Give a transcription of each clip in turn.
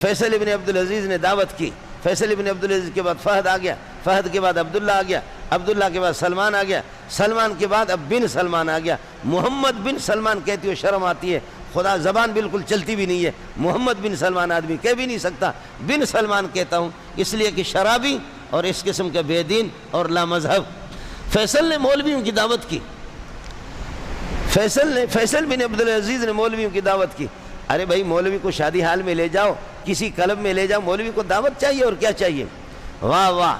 فیصل ابن عبدالعزیز نے دعوت کی، فیصل ابن عبدالعزیز کے بعد فہد آ گیا، فہد کے بعد عبداللہ آ گیا، عبداللہ کے بعد سلمان آ گیا، سلمان کے بعد اب بن سلمان آ گیا۔ محمد بن سلمان کہتی ہو شرم آتی ہے، خدا زبان بالکل چلتی بھی نہیں ہے، محمد بن سلمان آدمی کہہ بھی نہیں سکتا، بن سلمان کہتا ہوں اس لیے کہ شرابی اور اس قسم کے بے دین اور لا مذہب۔ فیصل نے مولویوں کی دعوت کی، فیصل بن عبدالعزیز نے مولویوں کی دعوت کی۔ ارے بھائی مولوی کو شادی حال میں لے جاؤ، کسی کلب میں لے جاؤ، مولوی کو دعوت چاہیے اور کیا چاہیے؟ واہ واہ،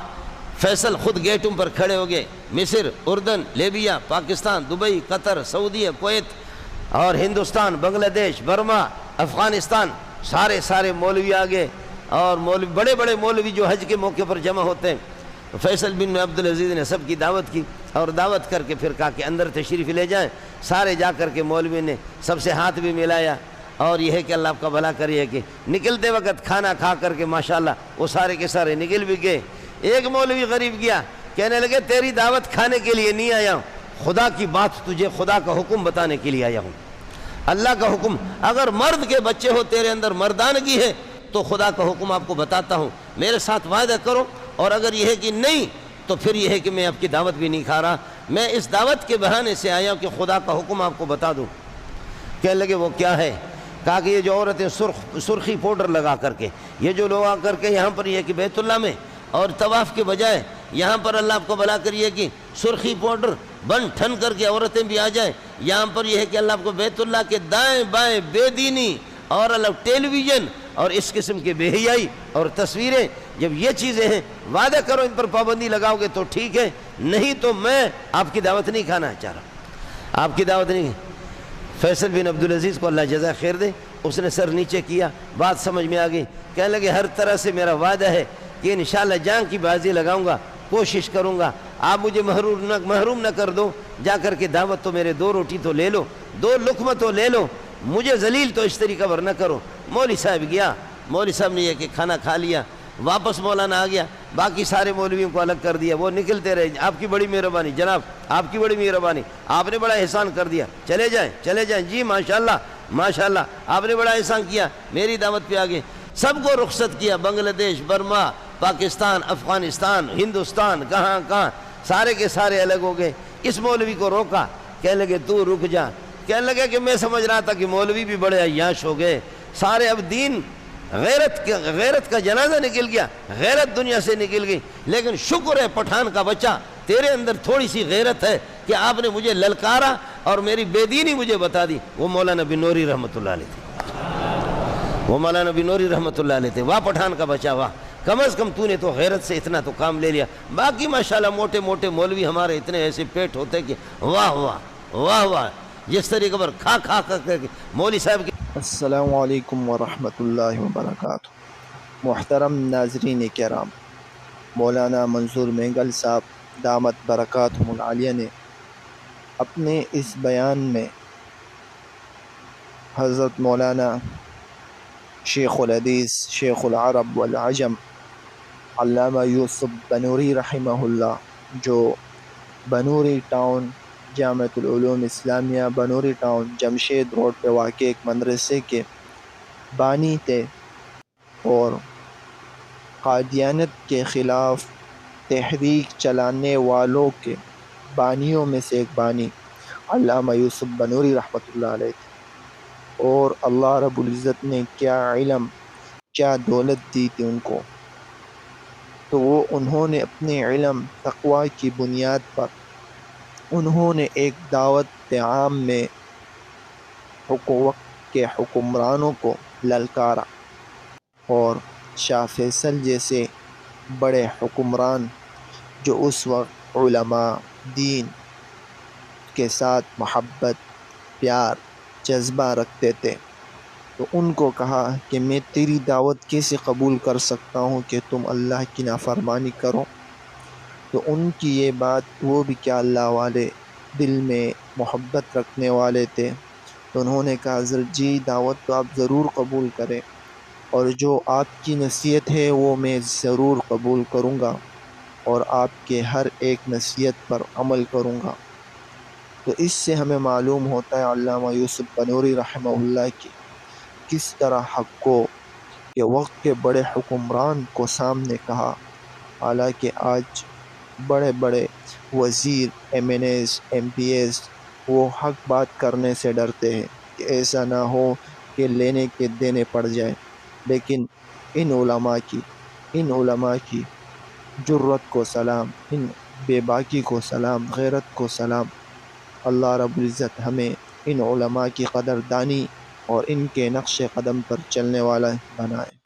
فیصل خود گیٹوں پر کھڑے ہو گئے، مصر، اردن، لیبیا، پاکستان، دبئی، قطر، سعودیہ، کویت اور ہندوستان، بنگلہ دیش، برما، افغانستان، سارے مولوی آ گئے، اور بڑے بڑے مولوی جو حج کے موقع پر جمع ہوتے ہیں۔ فیصل بن عبدالعزیز نے سب کی دعوت کی، اور دعوت کر کے پھر کہا کہ اندر تشریف لے جائیں۔ سارے جا کر کے مولوی نے سب سے ہاتھ بھی ملایا، اور یہ ہے کہ اللہ آپ کا بھلا کریے کہ نکلتے وقت کھانا کھا کر کے ماشاءاللہ وہ سارے کے سارے نکل بھی گئے۔ ایک مولوی غریب گیا، کہنے لگے تیری دعوت کھانے کے لیے نہیں آیا ہوں، خدا کی بات تجھے خدا کا حکم بتانے کے لیے آیا ہوں۔ اللہ کا حکم، اگر مرد کے بچے ہو تیرے اندر مردانگی ہے تو خدا کا حکم آپ کو بتاتا ہوں، میرے ساتھ وعدہ کرو، اور اگر یہ ہے کہ نہیں تو پھر یہ ہے کہ میں آپ کی دعوت بھی نہیں کھا رہا، میں اس دعوت کے بہانے سے آیا ہوں کہ خدا کا حکم آپ کو بتا دوں۔ کہنے لگے وہ کیا ہے؟ کہا کہ یہ جو عورتیں سرخی پاؤڈر لگا کر کے، یہ جو لوگ آ کر کے یہاں پر یہ کہ بیت اللہ میں اور طواف کے بجائے یہاں پر اللہ آپ کو بھلا کریے کہ سرخی پاؤڈر بن ٹھن کر کے عورتیں بھی آ جائیں، یہاں پر یہ ہے کہ اللہ آپ کو بیت اللہ کے دائیں بائیں بے دینی اور الگ ٹیلی ویژن اور اس قسم کے بے حیائی اور تصویریں، جب یہ چیزیں ہیں وعدہ کرو ان پر پابندی لگاؤ گے تو ٹھیک ہے، نہیں تو میں آپ کی دعوت نہیں کھانا چاہ رہا، آپ کی دعوت نہیں۔ فیصل بن عبدالعزیز کو اللہ جزا خیر دے، اس نے سر نیچے کیا، بات سمجھ میں آ گئی، کہنے لگے ہر طرح سے میرا وعدہ ہے کہ انشاءاللہ جان کی بازی لگاؤں گا، کوشش کروں گا، آپ مجھے محروم نہ کر دو، جا کر کے دعوت تو میرے 2 روٹی تو لے لو، 2 لقمہ تو لے لو، مجھے ذلیل تو اس طریقہ پر نہ کرو۔ مولوی صاحب گیا، مولوی صاحب نے یہ کہ کھانا کھا لیا، واپس مولانا آ گیا، باقی سارے مولویوں کو الگ کر دیا، وہ نکلتے رہے، آپ کی بڑی مہربانی جناب، آپ کی بڑی مہربانی، آپ نے بڑا احسان کر دیا، چلے جائیں جی، ماشاءاللہ آپ نے بڑا احسان کیا، میری دعوت پہ آگے سب کو رخصت کیا، بنگلہ دیش، برما، پاکستان، افغانستان، ہندوستان، کہاں سارے کے سارے الگ ہو گئے۔ اس مولوی کو روکا، کہنے لگے تو رک جا، کہنے لگے کہ میں سمجھ رہا تھا کہ مولوی بھی بڑے عیاش ہو گئے، سارے اب دین غیرت کا جنازہ نکل گیا، غیرت دنیا سے نکل گئی، لیکن شکر ہے پٹھان کا بچہ تیرے اندر تھوڑی سی غیرت ہے کہ آپ نے مجھے للکارا اور میری بے دینی مجھے بتا دی۔ وہ مولانا بنوری رحمۃ اللہ علیہ تھے، وہ مولانا بنوری رحمۃ اللہ علیہ تھے۔ واہ پٹھان کا بچہ واہ، کم از کم تو نے تو غیرت سے اتنا تو کام لے لیا۔ باقی ماشاءاللہ موٹے موٹے مولوی ہمارے اتنے ایسے پیٹ ہوتے کہ واہ واہ واہ واہ، جس طریقے پر کھا کر کے مولوی صاحب کے۔ السلام علیکم ورحمۃ اللہ وبرکاتہ۔ محترم ناظرین کرام، مولانا منظور مینگل صاحب دامت برکاتہم العالیہ نے اپنے اس بیان میں حضرت مولانا شیخ الحدیث شیخ العرب والعجم علامہ یوسف بنوری رحمہ اللہ، جو بنوری ٹاؤن جامعۃ العلوم اسلامیہ بنوری ٹاؤن جمشید روڈ پہ واقع ایک مدرسے کے بانی تھے اور قادیانیت کے خلاف تحریک چلانے والوں کے بانیوں میں سے ایک بانی علامہ یوسف بنوری رحمۃ اللہ علیہ تھے، اور اللہ رب العزت نے کیا علم کیا دولت دی تھی ان کو، تو وہ انہوں نے اپنے علم تقوی کی بنیاد پر انہوں نے ایک دعوت عام میں وقت کے حکمرانوں کو للکارا، اور شاہ فیصل جیسے بڑے حکمران جو اس وقت علماء دین کے ساتھ محبت پیار جذبہ رکھتے تھے، تو ان کو کہا کہ میں تیری دعوت کیسے قبول کر سکتا ہوں کہ تم اللہ کی نافرمانی کرو۔ تو ان کی یہ بات، وہ بھی کیا اللہ والے دل میں محبت رکھنے والے تھے، تو انہوں نے کہا حضرت جی دعوت تو آپ ضرور قبول کریں، اور جو آپ کی نصیحت ہے وہ میں ضرور قبول کروں گا، اور آپ کے ہر ایک نصیحت پر عمل کروں گا۔ تو اس سے ہمیں معلوم ہوتا ہے علامہ یوسف بنوری رحمہ اللہ کی کس طرح حق کو کہ وقت کے بڑے حکمران کو سامنے کہا، حالانکہ آج بڑے بڑے وزیر، M N As, M P As وہ حق بات کرنے سے ڈرتے ہیں کہ ایسا نہ ہو کہ لینے کے دینے پڑ جائے۔ لیکن ان علماء کی جرت کو سلام، ان بے باکی کو سلام، غیرت کو سلام۔ اللہ رب العزت ہمیں ان علماء کی قدر دانی اور ان کے نقش قدم پر چلنے والا بنائے۔